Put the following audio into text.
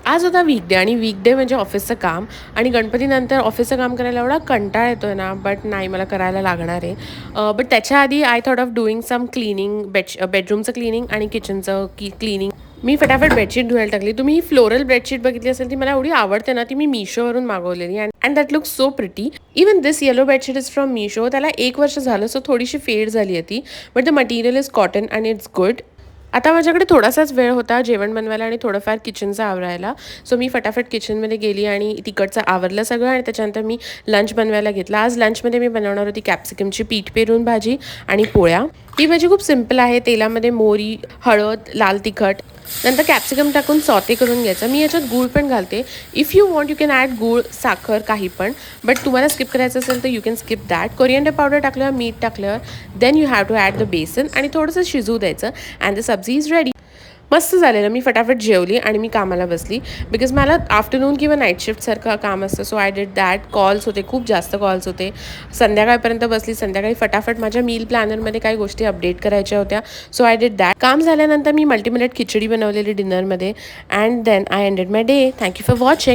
आज होता वीकडे आणि वीकडे म्हणजे ऑफिसचं काम आणि गणपतीनंतर ऑफिसचं काम करायला एवढा कंटाळा येतोय ना, बट नाही मला करायला लागणार आहे. बट त्याच्या आधी I thought of doing some cleaning बेडरूमचं क्लीनिंग आणि किचनचं क्लीनिंग. मी फटाफट बेडशीट धुवायला टाकली. तुम्ही ही फ्लोरल बेडशीट बघितली असेल, ती मला एवढी आवडते ना, ती मी मिशोवरून मागवलेली and that look so pretty. Even this yellow bedsheet is from Meesho. त्याला 1 वर्ष झालं, सो थोडीशी फेड झाली आहे ती, but the material is cotton and it's good. आता माझ्याकडे थोडासाच वेळ होता जेवण बनवायला आणि थोडंफार किचनचं आवरायला. सो मी फटाफट किचनमध्ये गेली आणि तिकडचं आवरलं सगळं आणि त्याच्यानंतर मी लंच बनवायला घेतला. आज लंचमध्ये मी बनवणार होती कॅप्सिकमची पीठ पेरून भाजी आणि पोळ्या. ही भाजी खूप सिम्पल आहे. तेलामध्ये मोहरी, हळद, लाल तिखट, नंतर कॅप्सिकम टाकून सॉते करून घ्यायचं. मी याच्यात गूळ पण घालते. If you want you can add गूळ, साखर काही पण, बट तुम्हाला स्किप करायचं असेल तर you can skip that. Coriander powder टाकल्यावर, मीठ टाकल्यावर then you have to add the besan आणि थोडंसं शिजवू द्यायचं and the sabzi is ready. मस्त झालेलं. मी फटाफट जेवली आणि मी कामाला बसली बिकॉज मला आफ्टरनून किंवा नाईट शिफ्टसारखं काम असतं. So I did that. Calls होते, खूप जास्त कॉल्स होते. संध्याकाळपर्यंत बसली. संध्याकाळी फटाफट माझ्या मील प्लॅनरमध्ये काही गोष्टी अपडेट करायच्या होत्या. So I did that. काम झाल्यानंतर मी मल्टीमिलेट खिचडी बनवलेली डिनरमध्ये and then I ended my day. Thank you for watching.